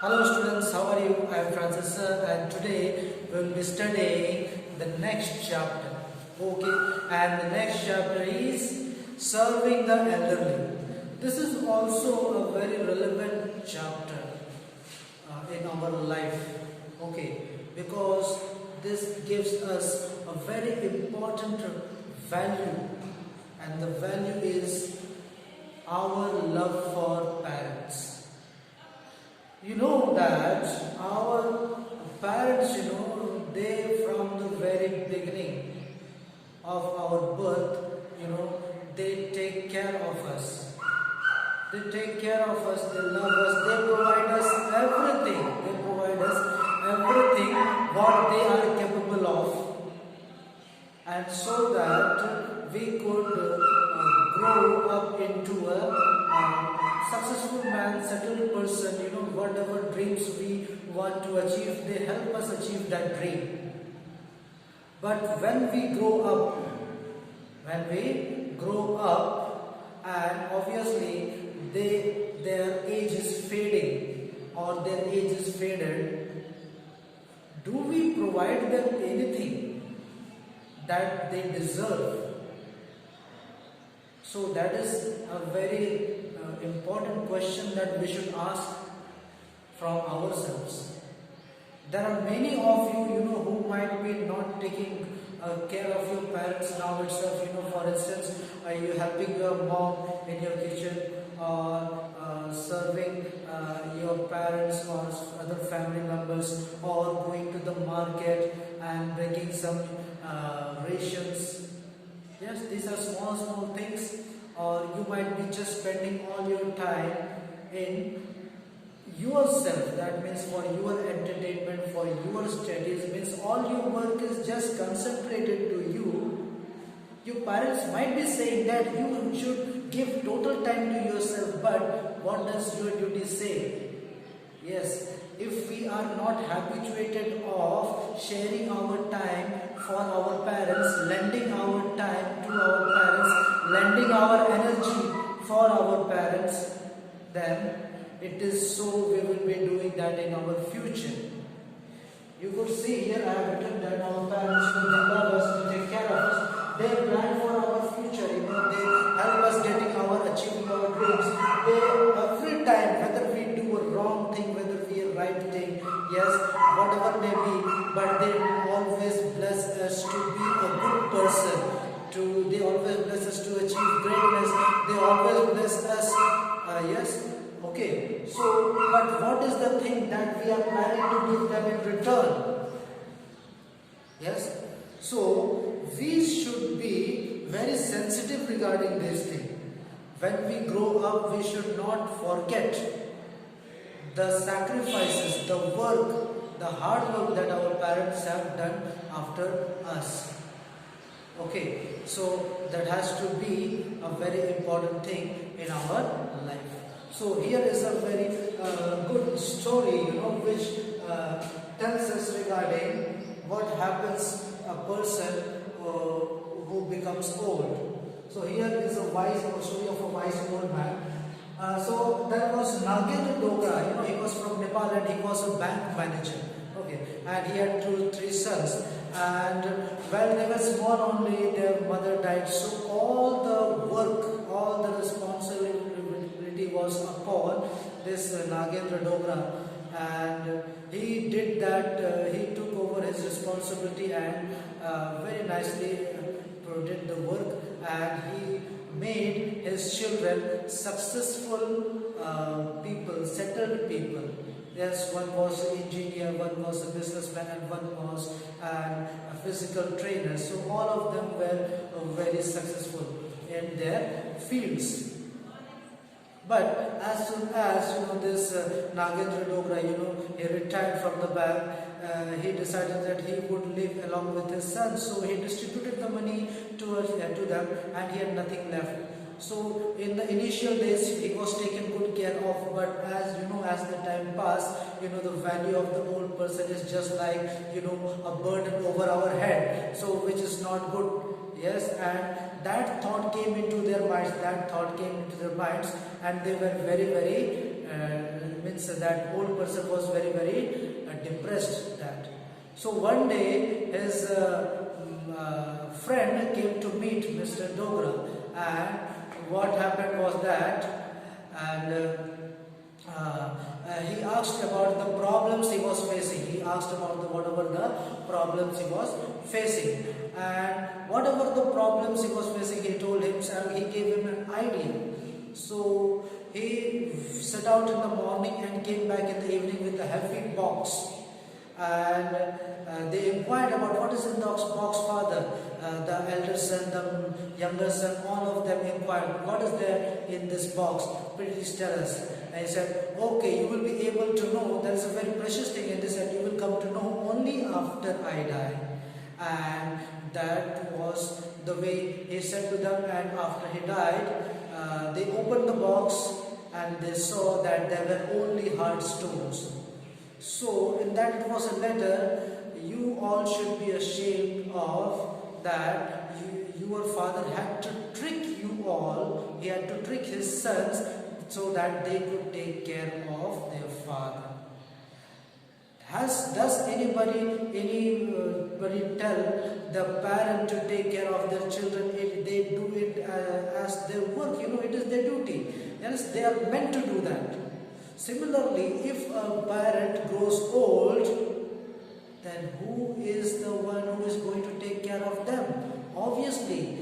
Hello students, how are you? I am Francis sir, and today we will be studying the next chapter. Okay, and the next chapter is serving the elderly. This is also a very relevant chapter in our life. Okay, because this gives us a very important value, and the value is our love for parents. You know that our parents, they from the very beginning of our birth, they take care of us. They take care of us, they love us, they provide us everything. They provide us everything what they are capable of. And so that we could grow up into a successful man, settled person, whatever dreams we want to achieve, they help us achieve that dream. But when we grow up, and obviously their age is fading or their age is faded, do we provide them anything that they deserve? So that is a very important question that we should ask from ourselves. There are many of you, who might be not taking care of your parents now itself. For instance, are you helping your mom in your kitchen, or serving your parents or other family members, or going to the market and bringing some rations? Yes, these are small things. Or you might be just spending all your time in yourself. That means for your entertainment, for your studies, means all your work is just concentrated to you. Your parents might be saying that you should give total time to yourself, but what does your duty say? Yes, if we are not habituated of sharing our time for our parents, lending our time to our parents, lending our energy for our parents, then it is so we will be doing that in our future. You could see here I have written that our parents, they love us, they take care of us, they plan for our future, they help us achieving our dreams. They every time, whether we do a wrong thing, whether we a right thing, yes, whatever may be, but they always bless us to be a good person. They always bless us to achieve greatness. They always bless us. Yes. Okay. So, but what is the thing that we are planning to give them in return? Yes. So, we should be very sensitive regarding this thing. When we grow up, we should not forget the sacrifices, the work, the hard work that our parents have done after us. Okay, so that has to be a very important thing in our life. So here is a very good story, which tells us regarding what happens a person who becomes old. So here is a story of a wise old man. So there was Nagendra Dogra, he was from Nepal and he was a bank manager. Okay, and he had three sons. And when they were small only, their mother died. So all the work, all the responsibility was upon this Nagendra Dogra. And he did that, he took over his responsibility and very nicely did the work. And he made his children successful people, settled people. Yes, one was an engineer, one was a businessman, and one was a physical trainer. So all of them were very successful in their fields. But as soon as this Nagendra Dogra, he retired from the bank, he decided that he would live along with his sons. So he distributed the money to them, and he had nothing left. So in the initial days he was taken good care of, but as the time passed, the value of the old person is just like a burden over our head, so which is not good. Yes, and that thought came into their minds, and they were very means that old person was very depressed. That so one day his friend came to meet Mr. Dogra, and what happened was that, and he asked about the problems he was facing. He asked about whatever the problems he was facing, and whatever the problems he was facing, he told him, he gave him an idea. So he set out in the morning and came back in the evening with a heavy box. And they inquired about what is in the box, father. The elder son, the younger son, all of them inquired, what is there in this box? Please tell us. And he said, okay, you will be able to know, there is a very precious thing in this, and you will come to know only after I die. And that was the way he said to them. And after he died, they opened the box and they saw that there were only hard stones. So in that it was a letter, you all should be ashamed of that. Your father had to trick you all. He had to trick his sons so that they could take care of their father. Does anybody tell the parent to take care of their children if they do it as their work? It is their duty. Yes, they are meant to do that. Similarly, if a parent grows old, then who is the one who is going to take care of them? Obviously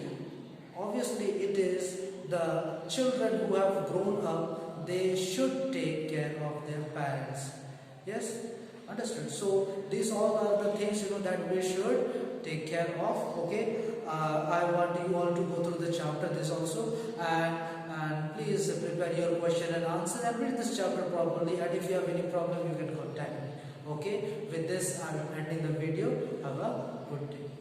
it is the children who have grown up. They should take care of their parents. Yes, understood. So these all are the things that we should take care of. Okay, I want you all to go through the chapter, this also, and please prepare your question and answer and read this chapter properly. And if you have any problem, you can contact me. Okay, with this I am ending the video. Have a good day.